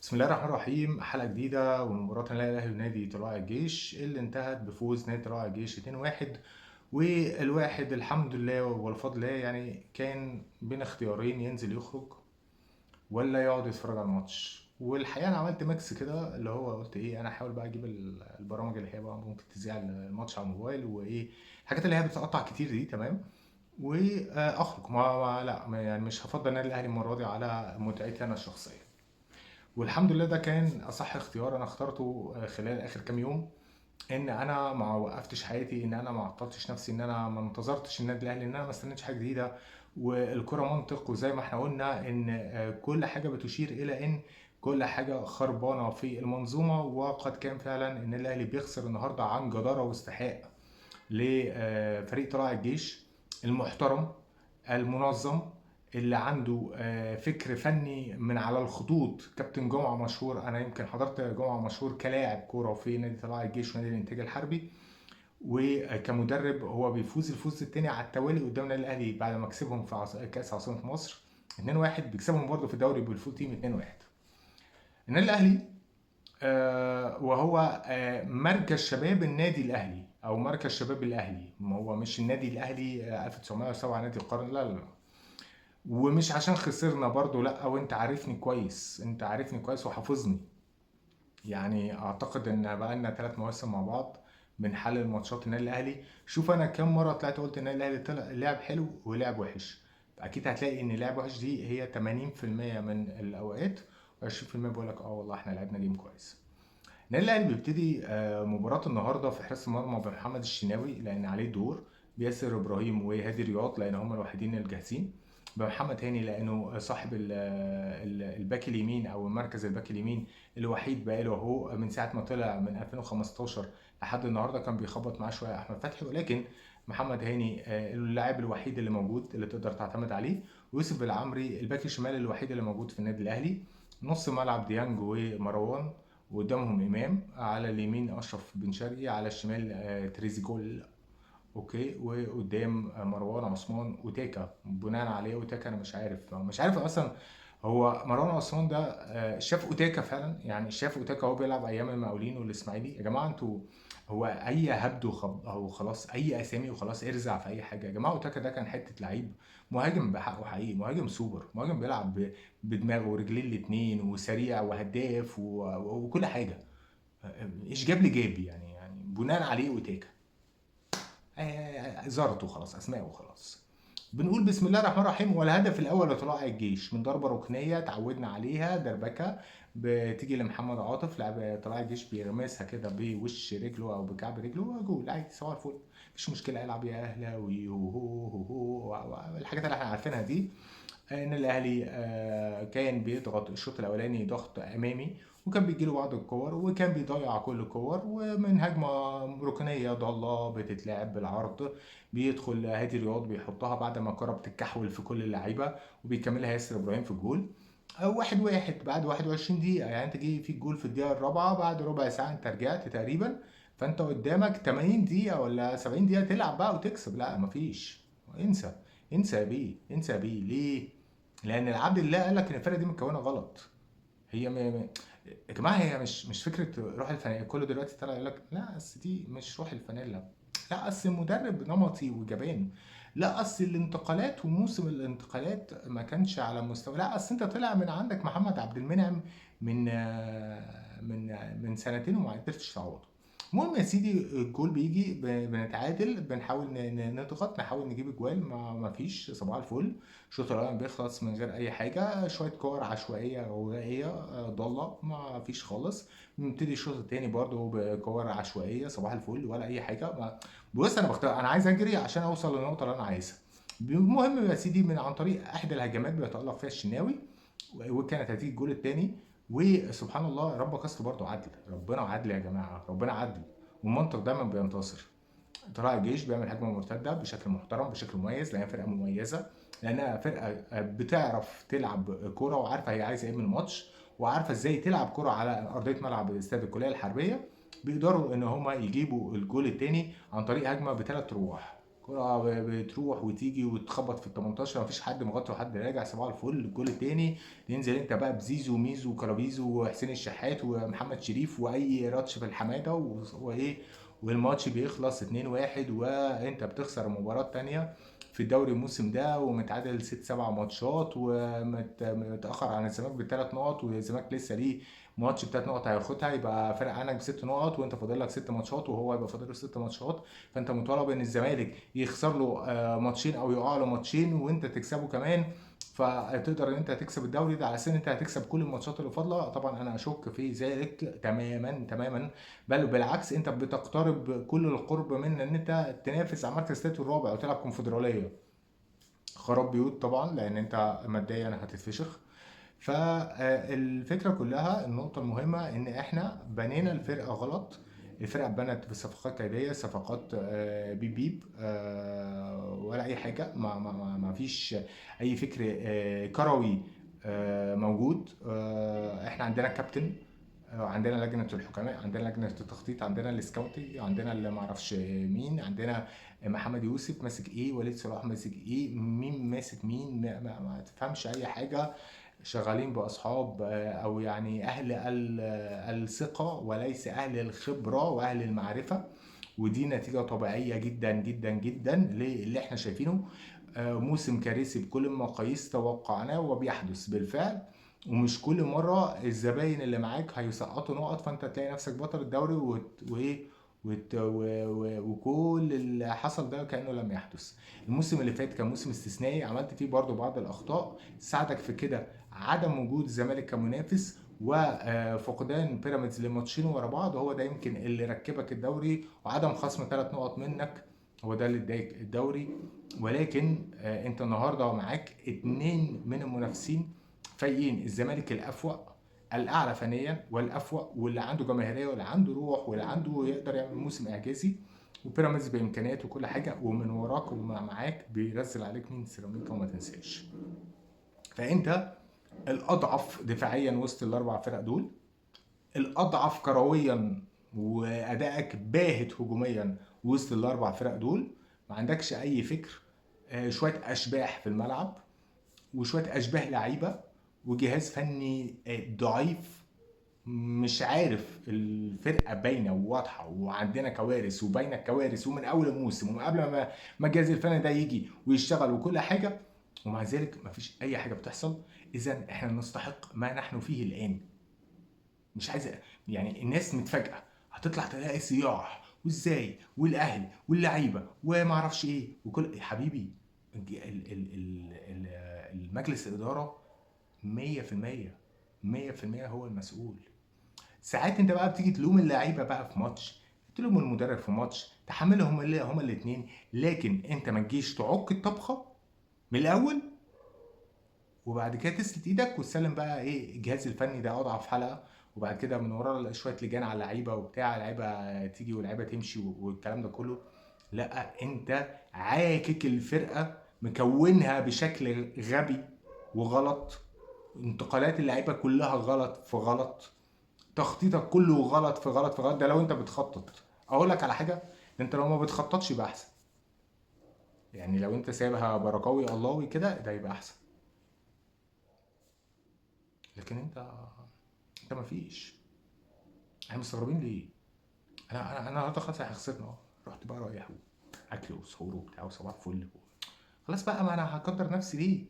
بسم الله الرحمن الرحيم. حلقة جديدة ومباراة النادي الأهلي ونادي طلائع الجيش اللي انتهت بفوز نادي طلائع الجيش 2-1. والواحد الحمد لله والفضل لله يعني كان بين اختيارين: ينزل يخرج ولا يقعد يتفرج على الماتش. والحقيقة أنا عملت ميكس كده، اللي هو قلت إيه، أنا هحاول بقى أجيب البرامج اللي هي بقى ممكن تذيع الماتش على الموبايل، وإيه الحاجات اللي هي بتقطع كتير دي، تمام. واخرج لا يعني مش هفضل النادي الاهلي المره دي على متعتي انا الشخصيه. والحمد لله ده كان اصح اختيار انا اخترته خلال اخر كام يوم. ان انا ما وقفتش حياتي، ان انا ما عطلتش نفسي، ان انا ما انتظرتش النادي الاهلي، ان انا ما استنيتش حاجه جديده. والكره منطق، وزي ما احنا قلنا ان كل حاجه بتشير الى ان كل حاجه خربانه في المنظومه. وقد كان فعلا ان الاهلي بيخسر النهارده عن جداره واستحقاق لفريق طلائع الجيش المحترم المنظم، اللي عنده فكر فني من على الخطوط. كابتن جمعة مشهور، انا يمكن حضرت جمعة مشهور كلاعب كورة في نادي طلائع الجيش ونادي الانتاج الحربي، وكمدرب هو بيفوز الفوز الثاني على التوالي قدام النادي الاهلي بعد ما كسبهم في كاس عاصمة مصر 2-1. بيكسبهم برضه في الدوري بالفول تيم 2-1. النادي الاهلي وهو مركز شباب النادي الاهلي او مركز شباب الاهلي، ما هو مش النادي الاهلي 1907 نادي القرن، لا لا لا. ومش عشان خسرنا برضو، لا، وانت عارفني كويس، انت عارفني كويس وحافظني. يعني اعتقد ان بقالنا 3 مواسم مع بعض بنحلل ماتشات النادي الاهلي. شوف انا كام مره طلعت قلت النادي الاهلي لعب حلو ولعب وحش. اكيد هتلاقي ان لعب وحش دي هي 80% من الاوقات، و20% بقول لك اه والله احنا لعبنا جيم كويس. النادي الاهلي بيبتدي مباراة النهارده في حراسة المرمى بمحمد الشناوي لان عليه دور، بياسر ابراهيم وهادي رياض لان هم الوحيدين الجاهزين، بمحمد هاني لانه صاحب الباك اليمين او مركز الباك اليمين الوحيد بقاله اهو من ساعه ما طلع من 2015 لحد النهارده. كان بيخبط معاه شويه احمد فتحي، ولكن محمد هاني اللاعب الوحيد اللي موجود اللي تقدر تعتمد عليه. ويوسف العمري الباك الشمال الوحيد اللي موجود في النادي الاهلي. نص ملعب ديانج ومروان، وقدامهم امام، على اليمين اشرف بن شرقي، على الشمال تريزيجول، اوكي، وقدام مروان عثمان وتاكا. بناء عليه وتاكا انا مش عارف اصلا هو مروان عثمان ده شاف اوتاكا فعلا، يعني شاف اوتاكا وهو بيلعب ايام المقاولين والاسماعيلي. يا جماعه انتوا، هو اي هبد او خلاص اي اسامي وخلاص ارزع في اي حاجه. يا جماعه اوتاكا ده كان حته لعيب، مهاجم بحقه حقيقي، مهاجم سوبر، مهاجم بيلعب بدماغه ورجليه الاتنين، وسريع وهداف وكل حاجه. ايش جاب لي جاب يعني بناء عليه اوتاكا زارته خلاص، اسماء وخلاص. بنقول بسم الله الرحمن الرحيم. والهدف الاول لطلائع الجيش من ضربه ركنيه اتعودنا عليها، دربكه بتيجي لمحمد عاطف لاعب طلائع الجيش، بيغمسها كده بوش رجله او بكعب رجله، جول عادي صباح الفل، مفيش مشكله. العب يا اهلاوي، هو هو هو الحاجات اللي احنا عارفينها دي. ان الاهلي كان بيضغط الشوط الاولاني ضغط امامي، وكان بيجيله بعض الكور وكان بيضيع كل الكور. ومن هجمه ركنيه ضاله بتتلعب بالعرض، بيدخل هادي رياض بيحطها بعد ما الكره بتتكحول في كل اللعيبه، وبيكملها ياسر ابراهيم في الجول. 1-1 بعد 21 دقيقة، يعني انت جاي فيك جول في الدقيقة الرابعة بعد ربع ساعة، انت رجعت تقريبا. فانت قدامك 80 دقيقة ولا 70 دقيقة تلعب بقى وتكسب. لا مفيش، انسى. انسى يا بيه، انسى يا بيه. ليه؟ لان العبد الله قال لك ان الفرقه دي متكونه غلط. هي يا جماعه هي مش فكره روح الفانيلا. كله دلوقتي طلع يقول لك لا اصل دي مش روح الفانيلا، لا اصل المدرب نمطي وجبان، لا اصل الانتقالات وموسم الانتقالات ما كانش على مستوى، لا اصل انت طلع من عندك محمد عبد المنعم من من سنتين وما قدرتش تعوضه. المهم يا سيدي، الجول بيجي بنتعادل، بنحاول نضغط، نحاول نجيب اجوال، ما فيش. صباح الفل. الشوط الاول بيخلص من غير اي حاجه، شويه كور عشوائيه وغائيه ضاله، ما فيش خالص. بنبتدي الشوط الثاني برضه بكور عشوائيه، صباح الفل، ولا اي حاجه. بص انا انا عايز اجري عشان اوصل للنقطه اللي انا عايزها. المهم يا سيدي، من عن طريق احدى الهجمات بيتالق فيها الشناوي، وكانت هتيجي الجول الثاني. وسبحان الله ربك اصله برضه عدل، ربنا عدل يا جماعه، ربنا عدل، والمنطق دايما بينتصر. طلائع الجيش بيعمل هجمه مرتده بشكل محترم، بشكل مميز، لانها فرقه مميزه، لانها فرقه بتعرف تلعب كوره وعارفه هي عايزه ايه من الماتش، وعارفه ازاي تلعب كوره على ارضيه ملعب استاد الكليه الحربيه. بيقدروا ان هم يجيبوا الجول الثاني عن طريق هجمه بثلاث رواح. كرة بتروح وتيجي وتخبط في ال 18، مفيش حد مغطي وحد راجع، صباح الفل. الجول التاني تنزل انت بقى بزيزو وميزو وكرابيزو وحسين الشحات ومحمد شريف واي راتش في الحماده وايه، والماتش بيخلص 2-1 وانت بتخسر المباراة التانية في الدوري الموسم ده، ومتعادل 6 7 ماتشات ومتأخر عن الزمالك ب3 نقط، والزمالك لسه ليه ماتش ب3 نقط هياخدها، يبقى فرق عنك ب6 نقط، وانت فاضل لك 6 ماتشات وهو يبقى فاضل له 6 ماتشات. فانت مطالب ان الزمالك يخسر له ماتشين او يقع له ماتشين وانت تكسبه كمان، فتقدر ان انت تكسب الدوري ده على اساس ان انت هتكسب كل الماتشات اللي فاضله. طبعا انا اشك في ذلك تماما تماما، بل بالعكس انت بتقترب كل القرب من ان انت تنافس على مركز الثالث والرابع وتلعب كونفدراليه. خراب بيوت طبعا لان انت ماديا هتتفشخ. فالفكره كلها، النقطه المهمه ان احنا بنينا الفرقه غلط. الفرقه اتبنت بصفقات كيديه، صفقات بيب بيب، ولا اي حاجه، ما فيش اي فكر كروي موجود. احنا عندنا كابتن، عندنا لجنه الحكماء، عندنا لجنه التخطيط، عندنا السكاوتي، عندنا اللي ما اعرفش مين، عندنا محمد يوسف ماسك ايه، وليد صلاح ماسك ايه، مين ماسك مين، ما تفهمش اي حاجه. شغالين باصحاب او يعني اهل الثقه وليس اهل الخبره واهل المعرفه، ودي نتيجه طبيعيه جدا جدا جدا للي احنا شايفينه. موسم كارثي بكل المقاييس توقعناه وبيحدث بالفعل، ومش كل مره الزباين اللي معاك هيسقطوا نقط فانت تلاقي نفسك بطل الدوري وايه وكل اللي حصل ده كانه لم يحدث. الموسم اللي فات كان موسم استثنائي، عملت فيه برضو بعض الاخطاء ساعدك في كده، عدم وجود الزمالك كمنافس وفقدان بيراميدز لماتشين ورا بعض، هو ده يمكن اللي ركبك الدوري، وعدم خصم 3 نقط منك هو ده اللي اداك الدوري. ولكن انت النهارده معاك 2 من المنافسين فايقين، الزمالك الافوأ الاعلى فنيا والافوأ واللي عنده جماهيريه واللي عنده روح واللي عنده يقدر يعمل موسم اعجازي، وبيراميدز بامكانياته وكل حاجه، ومن وراك ومعاك بينزل عليك مين؟ سيراميكا، وما تنساش. فانت الاضعف دفاعيا وسط الاربع فرق دول، الاضعف كرويا وادائك باهت هجوميا وسط الاربع فرق دول، ما عندكش اي فكر. شويه اشباح في الملعب وشويه اشباه لعيبه وجهاز فني ضعيف، مش عارف. الفرقه باينه وواضحه وعندنا كوارث وباينه الكوارث ومن اول الموسم ومن قبل ما الجهاز الفني ده يجي ويشتغل وكل حاجه، ومع ذلك مفيش اي حاجه بتحصل. اذا احنا نستحق ما نحن فيه الان. مش عايز يعني الناس متفاجئه، هتطلع تلاقي صياح وازاي والاهلي واللعيبه وما اعرفش ايه وكل، يا حبيبي المجلس الاداره 100% 100% هو المسؤول. ساعات انت بقى بتيجي تلوم اللعيبه بقى في ماتش، تلوم المدرب في ماتش، تحملهم اللي هما الاثنين، لكن انت ما تجيش تعك الطبخه من الاول وبعد كده تسلت ايدك وتسلم بقى ايه الجهاز الفني ده اضعف حلقه، وبعد كده من ورا شويه لجان على اللعيبه وبتاع، لعيبه تيجي ولعيبه تمشي والكلام ده كله. لا، انت عاكك الفرقه، مكونها بشكل غبي وغلط، انتقالات اللعيبه كلها غلط في غلط، تخطيطك كله غلط في غلط في غلط. ده لو انت بتخطط، اقول لك على حاجه، ده انت لو ما بتخططش يبقى احسن. يعني لو انت سايبها بركاوي اللهوي كده ده يبقى احسن، لكن انت ما فيش. احنا مستغربين ليه؟ انا النهارده خلاص احنا خسرنا رحت بقى رايح اكل وسحور وبتاع وصباح الفل، خلاص بقى ما انا هقدر نفسي ليه؟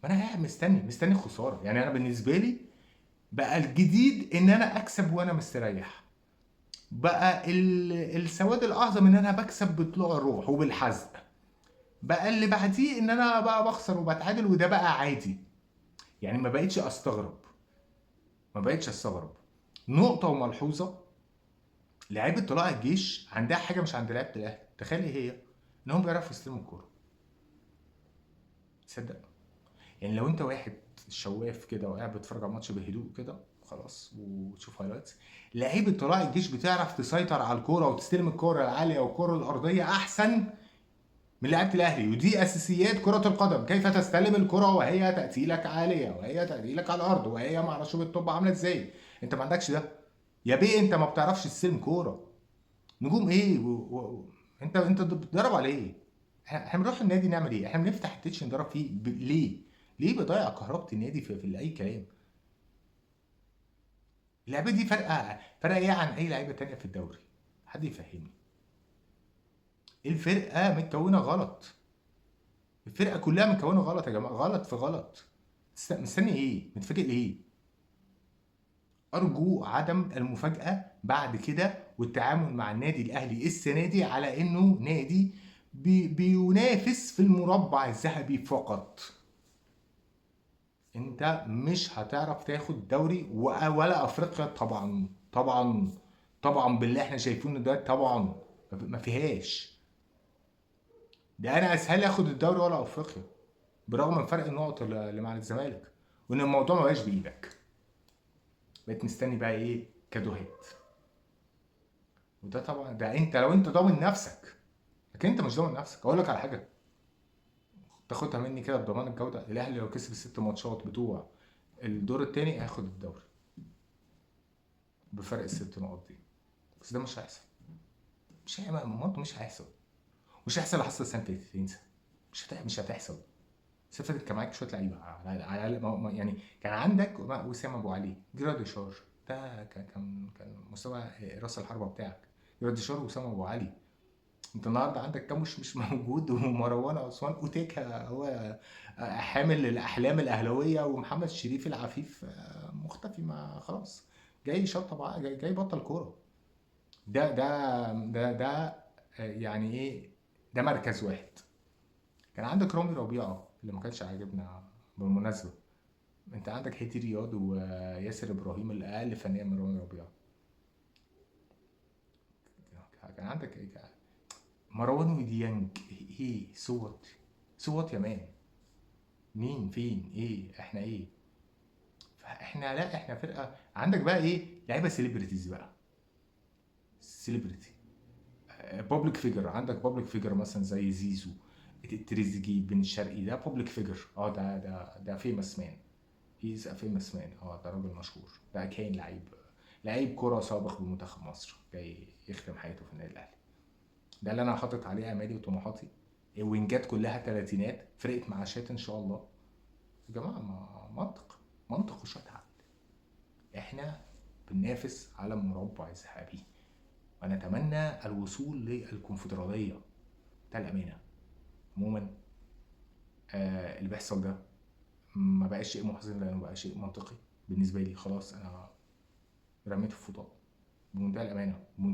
ما انا قاعد مستني خساره. يعني انا بالنسبه لي بقى الجديد ان انا اكسب وانا مستريح، بقى السواد الاعظم ان انا بكسب بطلوع الروح وبالحزق، بقى اللي بعديه ان انا بقى بخسر وبتعادل وده بقى عادي. يعني ما بقتش استغرب. نقطه وملحوظه، لعيبه طلائع الجيش عندها حاجه مش عند لعيبه الاهلي، تخيل ايه هي؟ انهم بيعرفوا يستلموا الكوره. تصدق؟ يعني لو انت واحد شواف كده وقاعد بتتفرج على الماتش بهدوء كده خلاص وتشوف هايلايتس، لعيبه طلائع الجيش بتعرف تسيطر على الكوره وتستلم الكوره العاليه والكوره الارضيه احسن من لعيبه الاهلي. ودي اساسيات كره القدم، كيف تستلم الكره وهي تاتي لك عاليه وهي تاتي لك على الارض وهي ما اعرفش بالطب عامله ازاي. انت ما عندكش ده يا بيه، انت ما بتعرفش تستلم كوره. نجوم ايه انت بتدرب على ايه؟ احنا بنروح النادي نعمل ايه؟ احنا بنفتح التتش نضرب فيه ليه؟ ليه بضيع كهربة النادي في اي كلام؟ اللعبه دي فرقه ايه عن اي لعيبه تانية في الدوري؟ حد يفهمني. الفرقه متكونه غلط. الفرقه كلها متكونه غلط يا جماعه، غلط في غلط. مستني ايه؟ متفاجئ ليه؟ ارجو عدم المفاجاه بعد كده، والتعامل مع النادي الاهلي السنه دي على انه نادي بينافس في المربع الذهبي فقط. انت مش هتعرف تاخد دوري ولا افريقيا طبعا طبعا طبعا باللي احنا شايفينه ده طبعا. ما فيهاش. ده انا اسهل اخد الدوري ولا افريقيا، برغم من فرق النقط اللي مع الزمالك، وان الموضوع ما بقاش بايدك. بقيت مستني بقى ايه؟ كادوهات. وده طبعا ده انت لو انت ضامن نفسك، لكن انت مش ضامن نفسك. اقول لك على حاجه تاخدها مني كده بضمان الجوده: الاهلي لو كسب الست ماتشات بتوع الدور الثاني هياخد الدوري بفرق الست نقط دي. بس ده مش هيحصل. مش هيحصل. مش هيحصل اللي حصل السنه اللي فاتت. انسى. مش هتحصل. السنه اللي فاتت كان معاك شويه لعيبه على الأقل يعني كان عندك وسام ابو علي، جراديشار. ده كان مستوى راس الحربه بتاعك. جراديشار وسام ابو علي. انت النهارده عندك كاموش مش موجود، ومروان عثمان اوتيكا هو حامل الاحلام الاهلاويه، ومحمد شريف العفيف مختفي. ما خلاص، جاي شطب، جاي بطل كوره. ده يعني ايه؟ ده مركز واحد. كان عندك رامي ربيعه اللي ما كانش عاجبنا بالمناسبه. انت عندك هيتي رياض وياسر ابراهيم اللي اقل فنيا من رامي ربيعه. كان عندك مروان وديانج. ايه صوت يا مان. مين فين ايه احنا ايه؟ فاحنا لا، احنا فرقه. عندك بقى ايه؟ لعيبه سيلبرتيز بقى. سيلبرتي. بابليك فيجر. عندك بابليك فيجر مثلا زي زيزو، تريزيجيه، بن شرقي. ده بابليك فيجر. ده فيمس مان. هيز ا فيمس مان. ده راجل مشهور. ده كاين لعيب كرة سابق بمنتخب مصر جاي يختم حياته في النادي الاهلي. ده اللي انا حاطط عليه امالي وطموحاتي. الوينجات كلها تلاتينات، فرقه معاشات ان شاء الله. يا جماعه منطق وشويه عقل. احنا بننافس على المربع الذهبي، ونتمنى الوصول للكونفدراليه. ده الامانه. عموما اللي بيحصل ده ما بقاش شيء محزن، لانه بقى شيء منطقي بالنسبه لي. خلاص انا رميت الفوطه. بمنتهى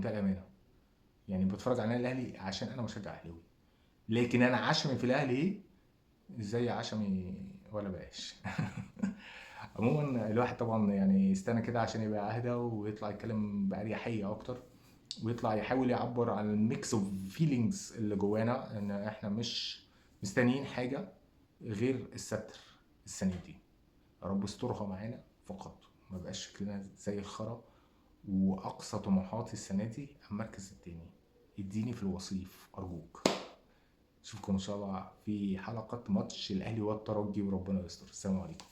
الامانه. يعني بتفرج على النادي الاهلي عشان انا مشجع اهلاوي، لكن انا عشمي في الاهلي ايه؟ زي عشمي ولا بلاش. عموما الواحد طبعا يعني يستنى كده عشان يبقى اهدى ويطلع يتكلم باريحيه اكتر، ويطلع يحاول يعبر عن الميكس اوف فيلينجز اللي جوانا، ان احنا مش مستنيين حاجه غير الستر السنه دي. يا رب استرها معانا فقط، ما بقاش شكلنا زي الخرا. واقصى طموحاتي السنه دي المركز التاني. اديني في الوصيف ارجوك. اشوفكم ان شاء الله في حلقه ماتش الاهلي والترجي، وربنا يستر. السلام عليكم.